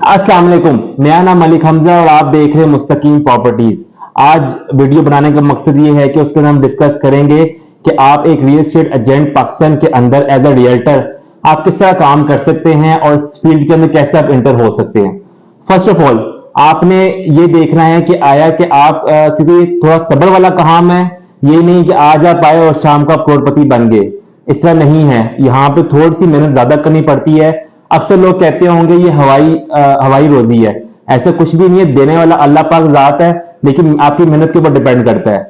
अस्सलाम वालेकुम। मेरा नाम मलिक हमजा और आप देख रहे हैं मुस्तकीम प्रॉपर्टीज। आज वीडियो बनाने का मकसद ये है कि उसके अंदर हम डिस्कस करेंगे कि आप एक रियल एस्टेट एजेंट पाकिस्तान के अंदर एज अ रियल्टर आप किस तरह काम कर सकते हैं और इस फील्ड के अंदर कैसे आप इंटर हो सकते हैं। फर्स्ट ऑफ ऑल आपने ये देखना है कि आया कि आप क्योंकि थोड़ा सब्र वाला काम है, ये नहीं कि आज आप आए और शाम को आप करोड़पति बन गए। इस तरह नहीं है, यहाँ पे थोड़ी सी मेहनत ज्यादा करनी पड़ती है। अक्सर लोग कहते होंगे ये हवाई रोजी है, ऐसा कुछ भी नहीं है। देने वाला अल्लाह पाक जात है, लेकिन आपकी मेहनत के ऊपर डिपेंड करता है।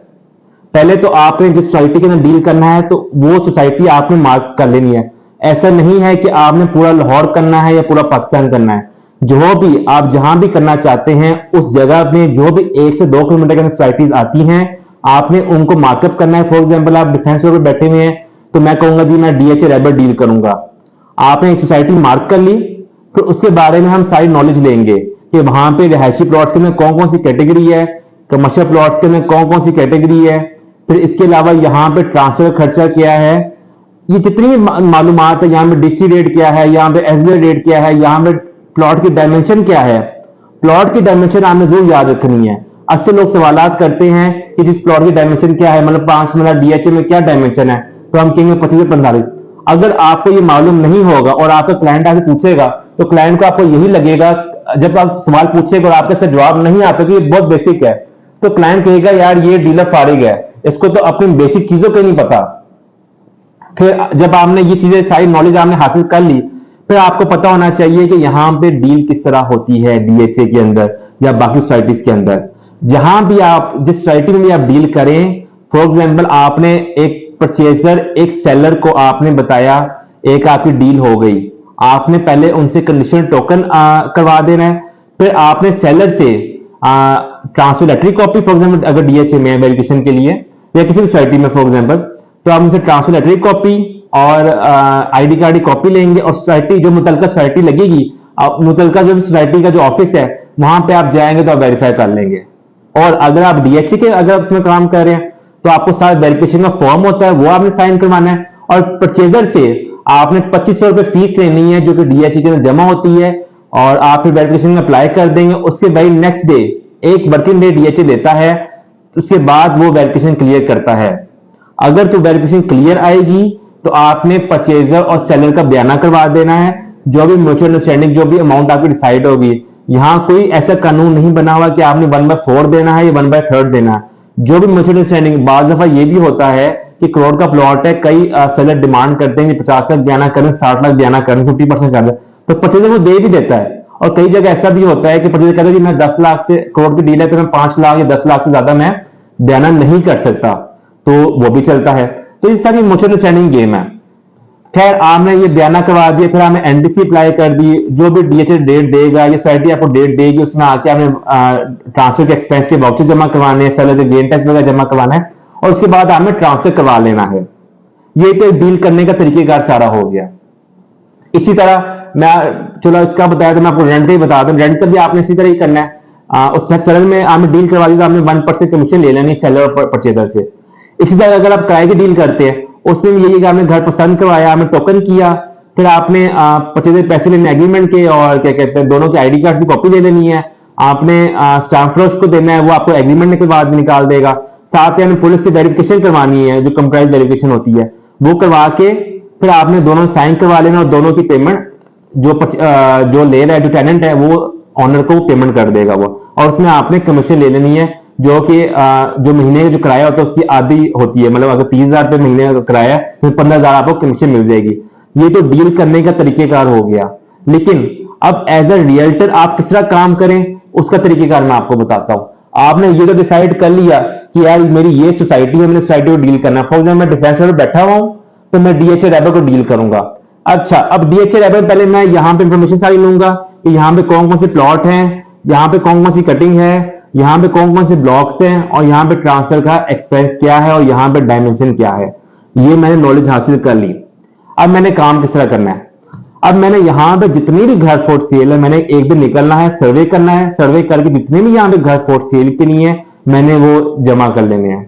पहले तो आपने जिस सोसाइटी के अंदर डील करना है तो वो सोसाइटी आपने मार्क कर लेनी है। ऐसा नहीं है कि आपने पूरा लाहौर करना है या पूरा पाकिस्तान करना है। जो भी आप जहां भी करना चाहते हैं उस जगह में जो भी 1 से 2 किलोमीटर के अंदर सोसाइटीज आती हैं आपने उनको मार्कअप करना है। फॉर एग्जाम्पल आप डिफेंस रोड पर बैठे हुए हैं तो मैं कहूंगा जी मैं डीएचए रैबर डील करूंगा। आपने एक सोसाइटी मार्क कर ली, फिर उसके बारे में हम सारी नॉलेज लेंगे कि वहां पे रिहायशी प्लॉट्स के में कौन कौन सी कैटेगरी है, कमर्शियल प्लॉट्स के में कौन कौन सी कैटेगरी है, फिर इसके अलावा यहाँ पे ट्रांसफर खर्चा क्या है, ये जितनी भी मालूमात है, यहाँ पे डीसी रेट क्या है, यहाँ पे एसबीआई रेट क्या है, यहाँ पे प्लॉट की डायमेंशन क्या है। प्लॉट की डायमेंशन आपने जरूर याद रखनी है। अक्सर लोग सवालात करते हैं कि जिस प्लॉट की डायमेंशन क्या है, मतलब 5 मतलब डीएचए में क्या डायमेंशन है, तो हम कहेंगे 25 से 45। अगर आपको ये मालूम नहीं होगा और आपका क्लाइंट आके पूछेगा तो क्लाइंट को आपको यही लगेगा, जब आप सवाल पूछेगा और आपका इसका जवाब नहीं आता कि ये बहुत बेसिक है, तो क्लाइंट कहेगा यार ये डीलर फारिग है, इसको तो अपनी बेसिक चीजों का नहीं पता। फिर जब आपने ये चीजें सारी नॉलेज आपने हासिल कर ली, फिर आपको पता होना चाहिए कि यहाँ पे डील किस तरह होती है डीएचए के अंदर या बाकी सोसाइटीज के अंदर। जहां भी आप जिस सोसाइटी में भी आप डील करें, फॉर एग्जाम्पल आपने एक परचेजर एक सेलर को आपने बताया, एक आपकी डील हो गई, आपने पहले उनसे कंडीशनल टोकन करवा देना है। फिर आपने सेलर से transfer letter copy, for example अगर डीएचए में वेरिफिकेशन के लिए या किसी भी सोसाइटी में फॉर एग्जाम्पल, तो आप उनसे ट्रांसफर लेटर कॉपी और आईडी कार्ड की कॉपी लेंगे और सोसाइटी जो मुतलका सोसाइटी लगेगी, मुतलका जो सोसाइटी का जो ऑफिस है वहां पे आप जाएंगे तो आप वेरीफाई कर लेंगे। और अगर आप डीएचए के अगर उसमें काम कर रहे हैं तो आपको सारा वेरिफिकेशन का फॉर्म होता है, वो आपने साइन करवाना है। और परचेजर से आपने 2500 रुपए फीस लेनी है जो कि डीएचए के अंदर जमा होती है, और आप फिर वेरिफिकेशन में अप्लाई कर देंगे। उसके बाद नेक्स्ट डे, एक वर्किंग डे डीएचए देता है, उसके बाद वो वेरिफिकेशन क्लियर करता है। अगर तो वेरिफिकेशन क्लियर आएगी तो आपने परचेजर और सेलर का बयाना करवा देना है। जो भी म्यूचुअल अंडरस्टैंडिंग, जो भी अमाउंट आपकी डिसाइड होगी, यहां कोई ऐसा कानून नहीं बना हुआ कि आपने 1/4 देना है या 1/3 देना है। जो भी म्यूचुअल अंडरस्टैंडिंग, बाज दफा ये भी होता है कि करोड़ का प्लॉट है, कई सेलर डिमांड करते हैं कि 50 लाख बयाना करें, 60 लाख बयाना करें, 50% कर दें, तो परचेजर वो दे भी देता है। और कई जगह ऐसा भी होता है कि परचेजर कहता है कि मैं 10 लाख से करोड़ की डील है तो मैं 5 लाख या 10 लाख से ज्यादा मैं बयाना नहीं कर सकता, तो वो भी चलता है। तो ये सारी म्यूचुअल अंडरस्टैंडिंग गेम है। खैर आपने ये बयाना करवा दिया, फिर आपने एनडीसी अप्लाई कर दी, जो भी डीएचए डेट देगा, ये सोसाइटी आपको डेट देगी, उसमें आके आपने ट्रांसफर के एक्सपेंस के वाउचर जमा करवाने हैं, सेलर के गेन टैक्स वगैरह जमा करवाना है, और उसके बाद आपने ट्रांसफर करवा लेना है। ये तो डील करने का तरीकेकार सारा हो गया। इसी तरह मैं चलो इसका बताया तो मैं आपको रेंट का ही बता दूं, रेंट का भी आपने इसी तरह ही करना है। उसमें सेलर में आपने डील करवा दी तो आपने 1% कमीशन ले लेनी सेलर और परचेजर से। इसी तरह अगर आप किराए की डील करते हैं, उसमें भी यही कि आपने घर पसंद करवाया, आपने टोकन किया, फिर आपने परचेजर पैसे लेने एग्रीमेंट के और क्या कहते हैं दोनों के आईडी कार्ड की कॉपी ले लेनी है। आपने स्टाम्प फरोश को देना है, वो आपको एग्रीमेंट के बाद निकाल देगा। साथ ही आपने पुलिस से वेरिफिकेशन करवानी है, जो कंप्राइज वेरिफिकेशन होती है, वो करवा के फिर आपने दोनों साइन करवा लेना और दोनों की पेमेंट जो ले रहा है, जो टेनेंट है, वो ऑनर को पेमेंट कर देगा वो। और उसमें आपने कमीशन ले लेनी है, जो कि जो महीने का जो किराया होता है उसकी आधी होती है। मतलब अगर 30,000 रुपये महीने का किराया है तो 15,000 आपको कमीशन मिल जाएगी। ये तो डील करने का तरीकेकार हो गया। लेकिन अब एज अ रियल्टर आप किस तरह काम करें उसका तरीकेकार मैं आपको बताता हूं। आपने ये तो डिसाइड कर लिया कि यार मेरी ये सोसाइटी है, मैंने सोसाइटी को डील करना है। फॉर एग्जाम्पल मैं डिफेंस में बैठा हुआ हूं तो मैं डीएचए रैबर को डील करूंगा। अच्छा, अब डीएचए रैबर पहले मैं यहां पे इंफॉर्मेशन सारी लूंगा कि यहां पे कौन कौन से प्लॉट हैं, यहां पे कौन कौन सी कटिंग है, यहां पे कौन कौन से ब्लॉक्स हैं, और यहां पे ट्रांसफर का एक्सपेंस क्या है, और यहां पे डायमेंशन क्या है। ये मैंने नॉलेज हासिल कर ली। अब मैंने काम किस तरह करना है। अब मैंने यहां पे जितनी भी घर फोर्ट सेल है, मैंने एक दिन निकलना है, सर्वे करना है। सर्वे करके जितने भी यहां पे घर फोर्ट सेल के लिए है मैंने वो जमा कर लेने हैं।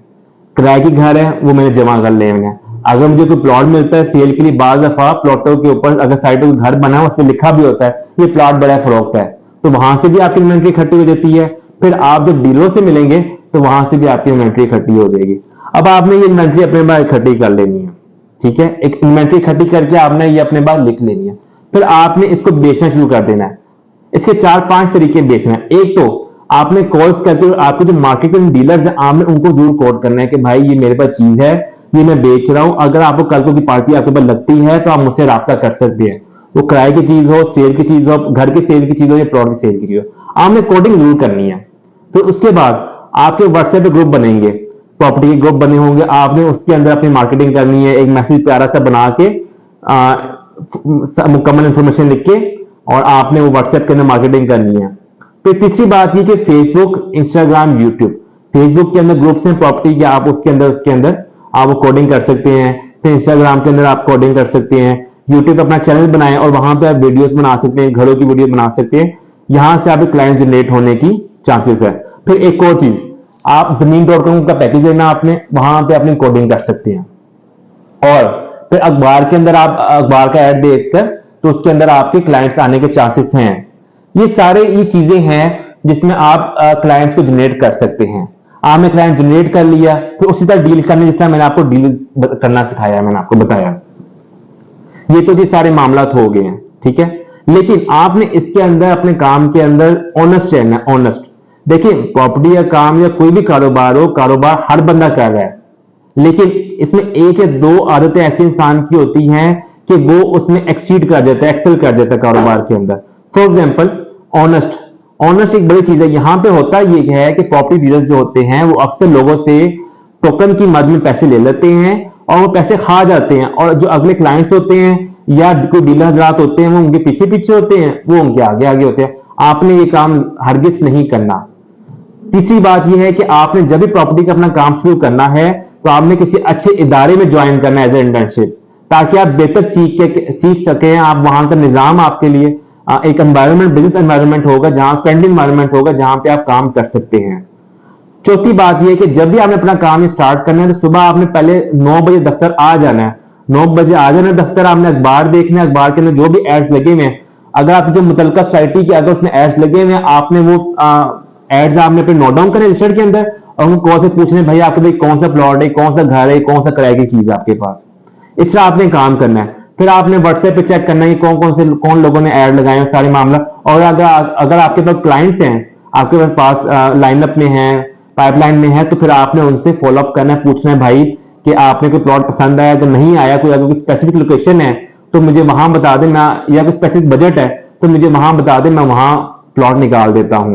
किराए की घर है वो मैंने जमा कर लेने हैं। अगर मुझे कोई प्लॉट मिलता है सेल के लिए, बाज दफा प्लॉटों के ऊपर अगर साइडों का घर बना है उस पर लिखा भी होता है ये प्लॉट बड़ा फरोख्त है, तो वहां से भी आपकी इन्वेंट्री इकट्ठी हो जाती है। फिर आप जब डीलरों से मिलेंगे तो वहां से भी आपकी इन्वेंट्री इकट्ठी हो जाएगी। अब आपने ये इन्वेंट्री अपने पास इकट्ठी कर लेनी है, ठीक है। एक इन्वेंट्री इकट्ठी करके आपने ये अपने पास लिख लेनी है। फिर आपने इसको बेचना शुरू कर देना है। इसके 4-5 तरीके बेचना है। एक तो आपने कॉल्स करके आपके जो मार्केटिंग डीलर्स हैं आपने उनको जरूर कोट करना है कि भाई ये मेरे पास चीज है, ये मैं बेच रहा हूं, अगर आपको कल को की पार्टी आपके पास लगती है तो आप मुझसे राब्ता कर सकते हैं। वो किराए की चीज हो, सेल की चीज हो, घर की सेल की चीज हो या प्लॉट की सेल की चीज हो, आपने कोडिंग जरूर करनी है। फिर उसके बाद आपके व्हाट्सएप पे ग्रुप बनेंगे, प्रॉपर्टी के ग्रुप बने होंगे, आपने उसके अंदर अपनी मार्केटिंग करनी है। एक मैसेज प्यारा सा बना के मुकम्मल इंफॉर्मेशन लिख के और आपने वो व्हाट्सएप के अंदर मार्केटिंग करनी है। फिर तीसरी बात ये कि फेसबुक, इंस्टाग्राम, यूट्यूब, फेसबुक के अंदर ग्रुप्स हैं प्रॉपर्टी के, आप उसके अंदर आप वो कोडिंग कर सकते हैं। फिर इंस्टाग्राम के अंदर आप कोडिंग कर सकते हैं। यूट्यूब अपना चैनल बनाएं और वहां पे आप वीडियोस बना सकते हैं, घरों की वीडियो बना सकते हैं। यहां से आपके क्लाइंट जनरेट होने की चांसेस है। फिर एक और चीज, आप Zameen.com का पैकेज लेना, आपने वहां पे अपनी कोडिंग कर सकते हैं। और फिर अखबार के अंदर आप अखबार का ऐड देखकर तो उसके अंदर आपके क्लाइंट्स आने के चांसेस हैं। ये सारे ये चीजें हैं जिसमें आप क्लाइंट्स को जनरेट कर सकते हैं। आपने क्लाइंट जनरेट कर लिया, फिर उसी तरह डील करने, जिस तरह मैंने आपको डील करना सिखाया, मैंने आपको बताया। ये तो जी सारे मामला हो गए हैं, ठीक है। लेकिन आपने इसके अंदर अपने काम के अंदर ऑनेस्ट रहना है, ऑनेस्ट। देखिए प्रॉपर्टी का काम या कोई भी कारोबार हो, कारोबार हर बंदा कर रहा है, लेकिन इसमें एक या दो आदतें ऐसी इंसान की होती हैं कि वो उसमें एक्सीड कर जाता है, एक्सेल कर जाता है कारोबार के अंदर। फॉर एग्जांपल ऑनेस्ट, ऑनेस्ट एक बड़ी चीज है। यहां पे होता ये है कि प्रॉपर्टी डीलर्स जो होते हैं वो अक्सर लोगों से टोकन की मद में पैसे ले लेते हैं और वो पैसे खा जाते हैं, और जो अगले क्लाइंट्स होते हैं या कोई डीलर हजरात होते हैं वो उनके पीछे पीछे होते हैं, वो उनके आगे आगे होते हैं। आपने ये काम हरगिज नहीं करना। तीसरी बात यह है कि आपने जब भी प्रॉपर्टी का अपना काम शुरू करना है तो आपने किसी अच्छे इदारे में ज्वाइन करना है एज ए इंटर्नशिप, ताकि आप बेहतर सीख सकें। आप वहां का निजाम आपके लिए एक एनवायरनमेंट, बिजनेस एनवायरनमेंट होगा, जहां फ्रेंडली एनवायरनमेंट होगा, जहां पे आप काम कर सकते हैं। चौथी बात यह है कि जब भी आपने अपना काम स्टार्ट करना है तो सुबह आपने पहले 9 बजे दफ्तर आ जाना है। 9 बजे आ जाना है दफ्तर, आपने अखबार देखना है, अखबार के अंदर जो भी एड्स लगे हुए हैं, अगर आप जो मुतलका सोसाइटी के अगर उसमें एड्स लगे हुए हैं, आपने वो एड्स आपने अपने नोट डाउन करें रजिस्टर के अंदर, और उनको कॉल से पूछने भाई आपके भाई कौन सा प्लॉट है, कौन सा घर है, कौन सा किराए की चीज है आपके पास। इस तरह आपने काम करना है। फिर आपने व्हाट्सएप पे चेक करना है कौन लोगों ने ऐड लगाए हैं, सारे मामला। और अगर आपके पास क्लाइंट्स हैं, आपके पास लाइनअप में है, पाइपलाइन में है, तो फिर आपने उनसे फॉलोअप करना है, पूछना है भाई कि आपने कोई प्लॉट पसंद आया, अगर नहीं आया, कोई अगर कोई स्पेसिफिक लोकेशन है तो मुझे वहां बता दें, या कोई स्पेसिफिक बजट है तो मुझे वहां बता दें, मैं वहां प्लॉट निकाल देता हूं।